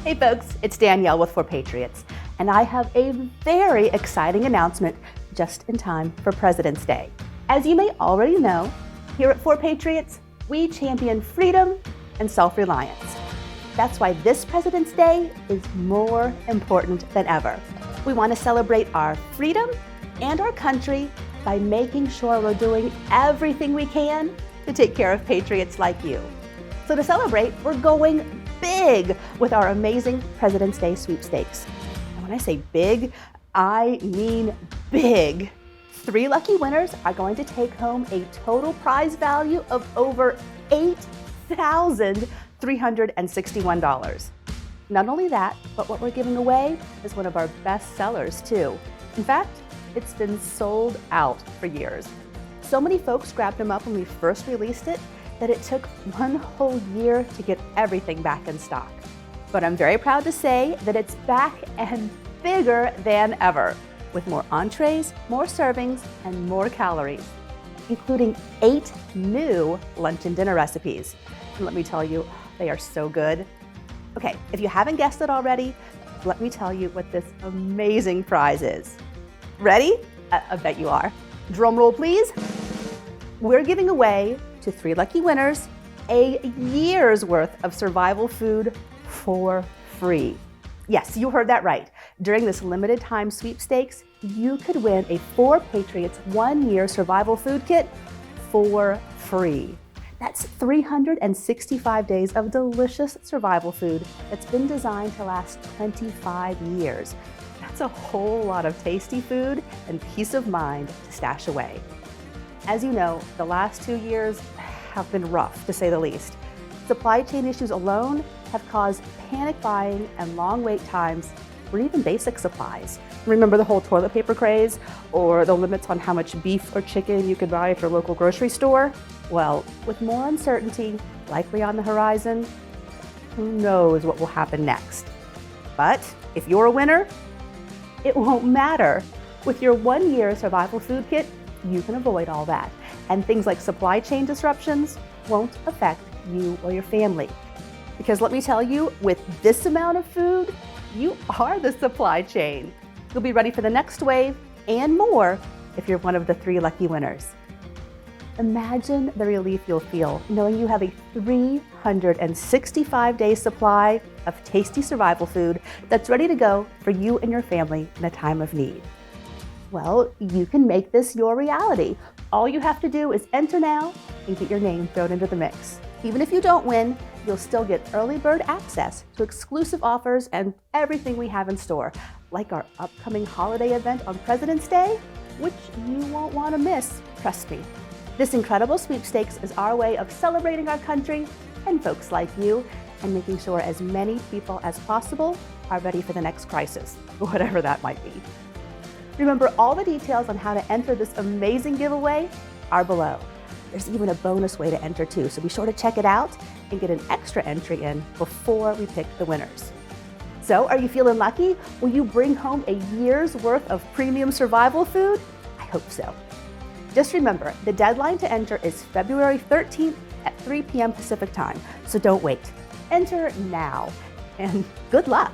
Hey folks, it's Danielle with For Patriots, and I have a very exciting announcement just in time for President's Day. As you may already know, here at For Patriots, we champion freedom and self-reliance. That's why this President's Day is more important than ever. We want to celebrate our freedom and our country by making sure we're doing everything we can to take care of patriots like you. So to celebrate, we're going big with our amazing President's Day sweepstakes. And when I say big, I mean big. 3 lucky winners are going to take home a total prize value of over $8,361. Not only that, but what we're giving away is one of our best sellers too. In fact, it's been sold out for years. So many folks grabbed them up when we first released it that it took 1 whole year to get everything back in stock. But I'm very proud to say that it's back and bigger than ever, with more entrees, more servings, and more calories, including 8 new lunch and dinner recipes. And let me tell you, they are so good. Okay, if you haven't guessed it already, let me tell you what this amazing prize is. Ready? I bet you are. Drum roll, please. We're giving away to 3 lucky winners a year's worth of survival food for free. Yes, you heard that right. During this limited time sweepstakes, you could win a For Patriots 1-year survival food kit for free. That's 365 days of delicious survival food that's been designed to last 25 years. That's a whole lot of tasty food and peace of mind to stash away. As you know, the last 2 years have been rough, to say the least. Supply chain issues alone have caused panic buying and long wait times for even basic supplies. Remember the whole toilet paper craze or the limits on how much beef or chicken you could buy at your local grocery store? Well, with more uncertainty likely on the horizon, who knows what will happen next? But if you're a winner, it won't matter. With your 1-year survival food kit, you can avoid all that. And things like supply chain disruptions won't affect you or your family. Because let me tell you, with this amount of food, you are the supply chain. You'll be ready for the next wave and more if you're one of the 3 lucky winners. Imagine the relief you'll feel knowing you have a 365-day supply of tasty survival food that's ready to go for you and your family in a time of need. Well, you can make this your reality. All you have to do is enter now and get your name thrown into the mix. Even if you don't win, you'll still get early bird access to exclusive offers and everything we have in store, like our upcoming holiday event on President's Day, which you won't want to miss, trust me. This incredible sweepstakes is our way of celebrating our country and folks like you and making sure as many people as possible are ready for the next crisis, whatever that might be. Remember, all the details on how to enter this amazing giveaway are below. There's even a bonus way to enter too, so be sure to check it out and get an extra entry in before we pick the winners. So, are you feeling lucky? Will you bring home a year's worth of premium survival food? I hope so. Just remember, the deadline to enter is February 13th at 3 p.m. Pacific time, so don't wait. Enter now, and good luck.